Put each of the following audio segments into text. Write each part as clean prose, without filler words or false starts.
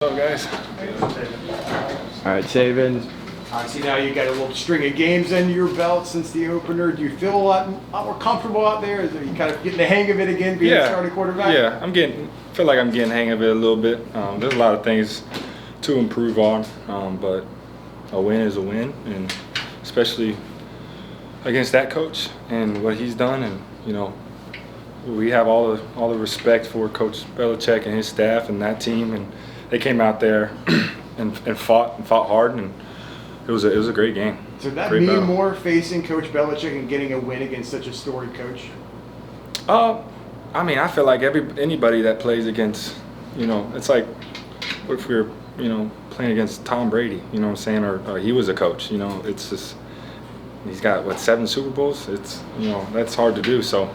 What's up, guys? All right, Tayven. Obviously now you got a little string of games under your belt since the opener. Do you feel a lot more comfortable out there? Are you kind of getting the hang of it again, being a starting quarterback? Yeah, feel like I'm getting the hang of it a little bit. There's a lot of things to improve on, but a win is a win, and especially against that coach and what he's done. And we have all the respect for Coach Belichick and his staff and that team, and they came out there and fought hard, and it was a great game. So did that Great mean battle. more facing Coach Belichick and getting a win against such a storied coach? I feel like anybody that plays against, it's like if we're, playing against Tom Brady, you know what I'm saying, or he was a coach, it's just, he's got, 7 Super Bowls? It's, that's hard to do. So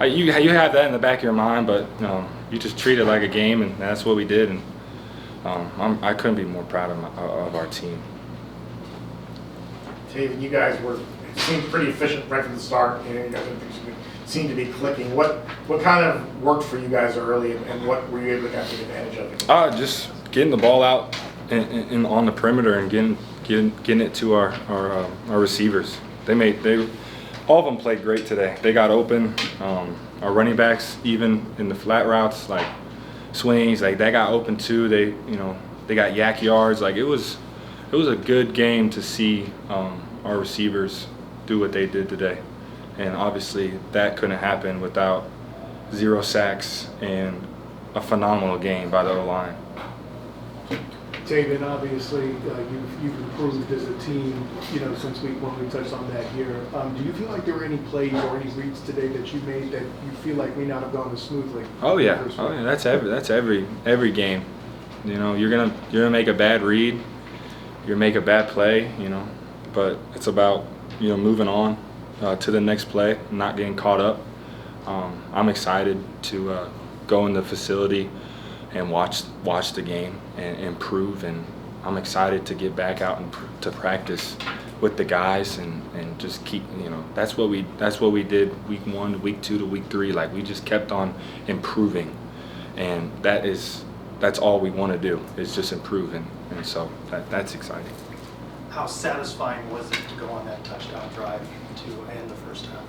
you have that in the back of your mind, but you just treat it like a game, and that's what we did. And I couldn't be more proud of our team. Tayven, you guys seemed pretty efficient right from the start. You guys seemed to be clicking. What kind of worked for you guys early, and what were you able to take advantage of? Just getting the ball out and on the perimeter and getting it to our receivers. All of them played great today. They got open. Our running backs, even in the flat routes, like swings, like they got open too. They got yak yards. Like it was a good game to see our receivers do what they did today. And obviously that couldn't happen without 0 sacks and a phenomenal game by the O-line. Tayven, obviously, you've improved as a team, since week 1 we touched on that here. Do you feel like there were any plays or any reads today that you made that you feel like may not have gone as smoothly? Oh yeah. That's every game. You're gonna make a bad read, you're gonna make a bad play, but it's about moving on to the next play, not getting caught up. I'm excited to go in the facility and watch the game and improve, and I'm excited to get back out and to practice with the guys and just keep, that's what we did week 1 to week 2 to week 3. Like we just kept on improving, and that's all we want to do is just improve, and so that's exciting. How satisfying was it to go on that touchdown drive to end the first half?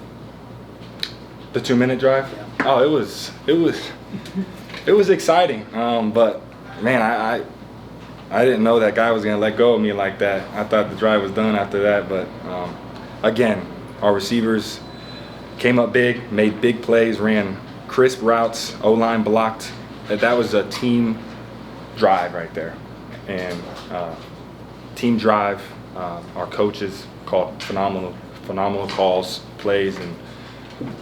The 2-minute drive? Yeah. Oh, it was exciting. But man, I didn't know that guy was gonna let go of me like that. I thought the drive was done after that. But again, our receivers came up big, made big plays, ran crisp routes, O-line blocked. That was a team drive right there, and team drive. Our coaches called phenomenal calls, plays, and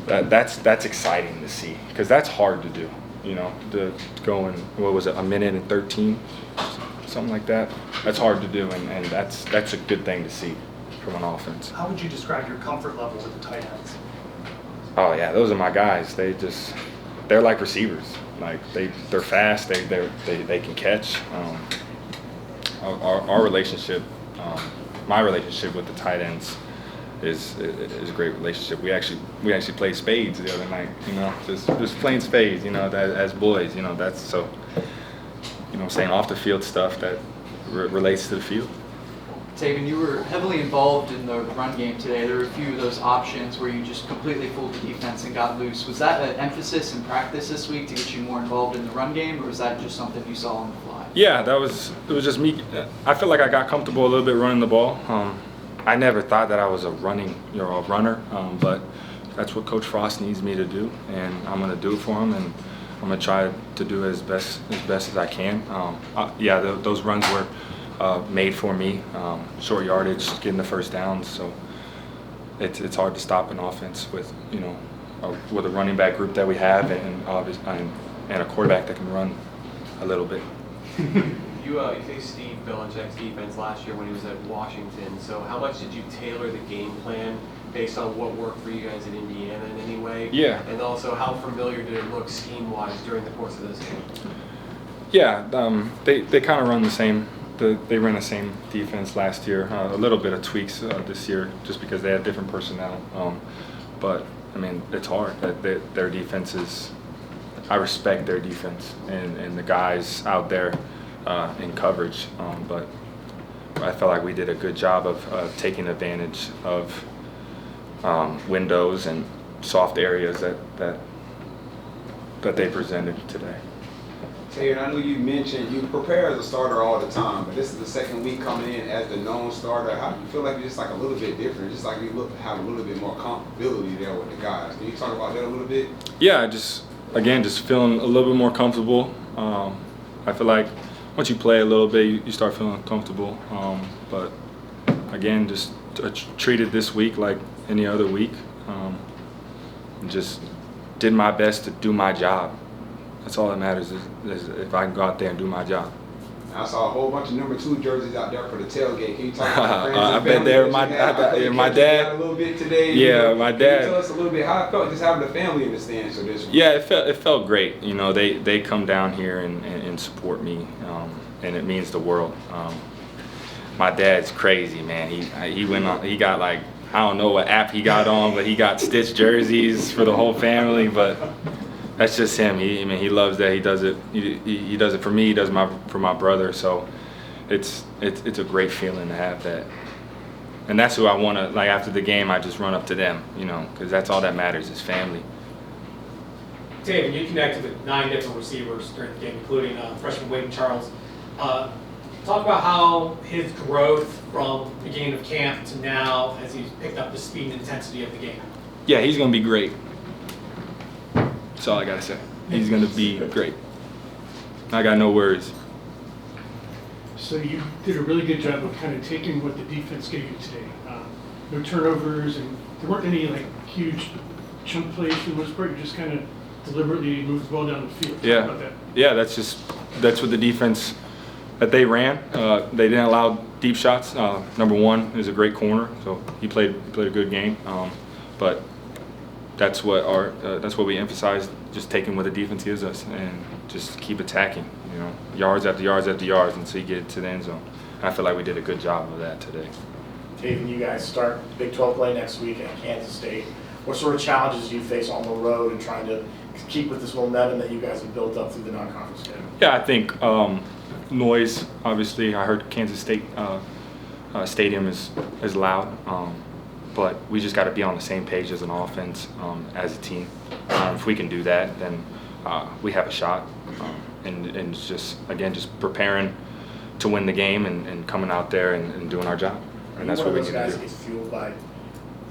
that's exciting to see, because that's hard to do. To go in, what was it, 1:13, something like that. That's hard to do, and that's a good thing to see from an offense. How would you describe your comfort level with the tight ends? Oh yeah, those are my guys. They're like receivers. Like they're fast. They can catch. Our relationship, my relationship with the tight ends is a great relationship. We actually played spades the other night, just playing spades, as boys, that's so, I'm saying, off the field stuff that relates to the field. Tayven, you were heavily involved in the run game today. There were a few of those options where you just completely fooled the defense and got loose. Was that an emphasis in practice this week to get you more involved in the run game, or was that just something you saw on the fly? Yeah, it was just me. I feel like I got comfortable a little bit running the ball. I never thought that I was a runner, but that's what Coach Frost needs me to do, and I'm going to do it for him, and I'm going to try to do it as best as I can. Those runs were made for me, short yardage, getting the first downs. So it's hard to stop an offense with with a running back group that we have, and a quarterback that can run a little bit. You faced Steve Belichick's defense last year when he was at Washington. So how much did you tailor the game plan based on what worked for you guys in Indiana in any way? Yeah. And also, how familiar did it look scheme-wise during the course of this game? Yeah, they kind of run the same. They ran the same defense last year. A little bit of tweaks this year, just because they had different personnel. But it's hard. Their defense is. I respect their defense and the guys out there in coverage. But I felt like we did a good job of taking advantage of windows and soft areas that they presented today. Tayven, I know you mentioned you prepare as a starter all the time, but this is the second week coming in as the known starter. How do you feel like you're just like a little bit different? Just like you look to have a little bit more comfortability there with the guys. Can you talk about that a little bit? Yeah, just feeling a little bit more comfortable. I feel like once you play a little bit, you start feeling comfortable. But again, just treated this week like any other week. Just did my best to do my job. That's all that matters is if I can go out there and do my job. I saw a whole bunch of number 2 jerseys out there for the tailgate. Can you talk about friends I've and been family there. that you had? My You dad. got a little bit today. Yeah, my dad. Can you tell us a little bit how it felt just having the family in the stands for this one? Yeah, it felt great. You know, they come down here and support me, and it means the world. My dad's crazy, man. He went on. He got like, I don't know what app he got on, but he got stitched jerseys for the whole family. But that's just him. He loves that. He does it. He does it for me. He does for my brother. So it's a great feeling to have that. And that's who I want to, like, after the game, I just run up to them, you know, because that's all that matters is family. Tayven, you connected with 9 different receivers during the game, including freshman Wade Charles. Talk about how his growth from the beginning of camp to now as he's picked up the speed and intensity of the game. Yeah, he's going to be great. That's all I got to say. He's going to be great. I got no worries. So you did a really good job of kind of taking what the defense gave you today. No turnovers, and there weren't any like huge chunk plays for the most part. You just kind of deliberately moved the ball down the field. Yeah, Talk about that. yeah, that's what the defense that they ran. They didn't allow deep shots. Number 1 is a great corner, so he played a good game. But that's what we emphasized, just taking what the defense gives us and just keep attacking. You know, yards after yards after yards until you get to the end zone. And I feel like we did a good job of that today. Tayven, you guys start Big 12 play next week at Kansas State. What sort of challenges do you face on the road and trying to keep with this momentum that you guys have built up through the non-conference schedule? Yeah, I think noise, obviously. I heard Kansas State stadium is loud, but we just got to be on the same page as an offense, as a team. If we can do that, then we have a shot. And it's just preparing to win the game and coming out there and doing our job. And that's what we need to do. Are you one of those guys that gets fueled by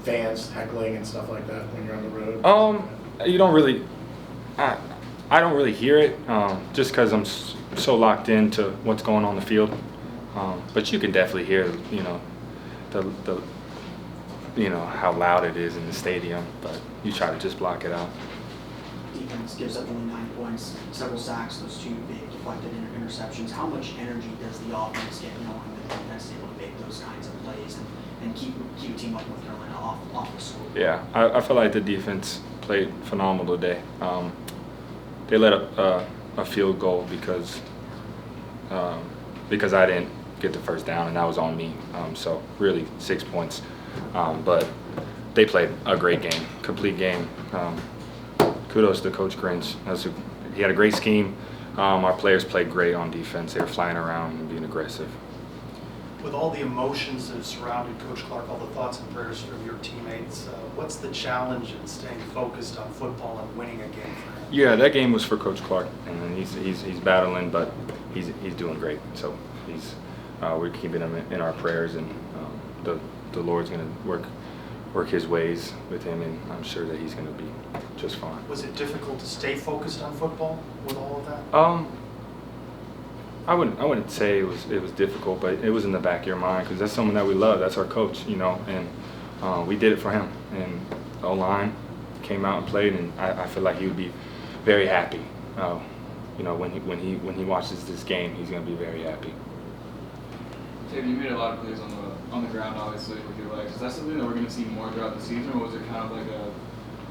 fans heckling and stuff like that when you're on the road? You don't really. I don't really hear it, just because I'm so locked into what's going on the field. But you can definitely hear, you know, the how loud it is in the stadium. But you try to just block it out. Defense gives up only 9 points, several sacks, those 2 big deflected interceptions. How much energy does the offense get knowing that the defense is able to make those kinds of plays and keep a team like North Carolina off the score? Yeah, I feel like the defense played phenomenal today. They let up a field goal because I didn't get the first down, and that was on me. So really 6 points. But they played a great game, complete game. Kudos to Coach Grinch. He had a great scheme. Our players played great on defense. They were flying around and being aggressive. With all the emotions that have surrounded Coach Clark, all the thoughts and prayers from your teammates, what's the challenge in staying focused on football and winning a game for him? Yeah, that game was for Coach Clark, and he's battling, but he's doing great. So we're keeping him in our prayers, and the Lord's going to work His ways with him, and I'm sure that he's going to be just fine. Was it difficult to stay focused on football with all of that? I wouldn't say it was difficult, but it was in the back of your mind because that's someone that we love. That's our coach, you know, and we did it for him. And the O-line came out and played, and I feel like he would be very happy. You know, when he watches this game, he's going to be very happy. Tayven, you made a lot of plays on the ground, obviously, with your legs. Is that something that we're going to see more throughout the season, or was it kind of like a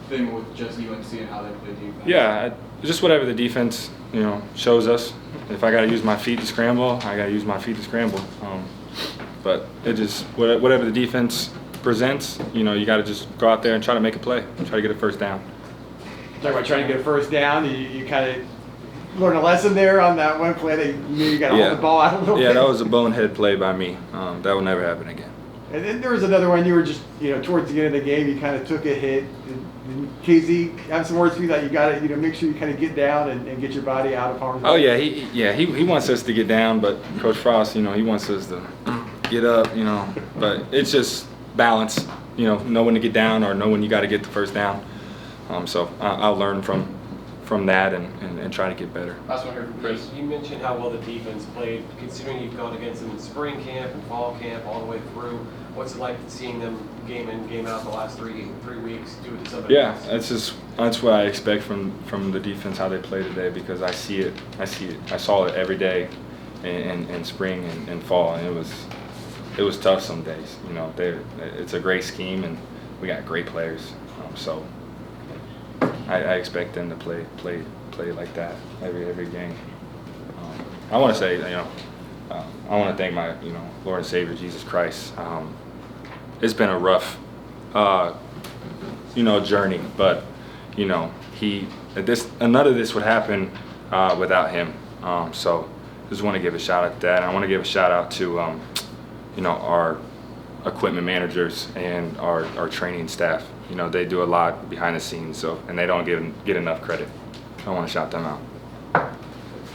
thing with just UNC and how they play defense? Yeah, just whatever the defense, you know, shows us. If I got to use my feet to scramble, I got to use my feet to scramble. But it just whatever the defense presents, you know, you got to just go out there and try to make a play, try to get a first down. Talk about trying to get a first down. You kind of learn a lesson there on that one play that you knew you got to Yeah. hold the ball out a little bit? Yeah, that was a bonehead play by me. That will never happen again. And then there was another one you were just, towards the end of the game, you kind of took a hit. Did KZ have some words for you that you got to, make sure you kind of get down and get your body out of harm's way? Oh yeah, he wants us to get down, but Coach Frost, he wants us to get up, But it's just balance, know when to get down or know when you got to get the first down. So I'll learn from that and try to get better. Last one here from Chris. You mentioned how well the defense played, considering you've gone against them in spring camp and fall camp all the way through. What's it like seeing them game in, game out the last three weeks do it to somebody Yeah, else? that's what I expect from the defense, how they play today, because I see it. I saw it every day in spring and fall, and it was tough some days. It's a great scheme, and we got great players. So I expect them to play like that every game. I want to say, I want to thank my Lord and Savior Jesus Christ. It's been a rough journey, but none of this would happen without him. So just want to give a shout out to that. I want to give a shout out to our equipment managers and our training staff. They do a lot behind the scenes, and they don't get enough credit. I want to shout them out.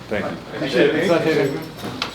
Thank you. Appreciate it. Thanks, Tayven.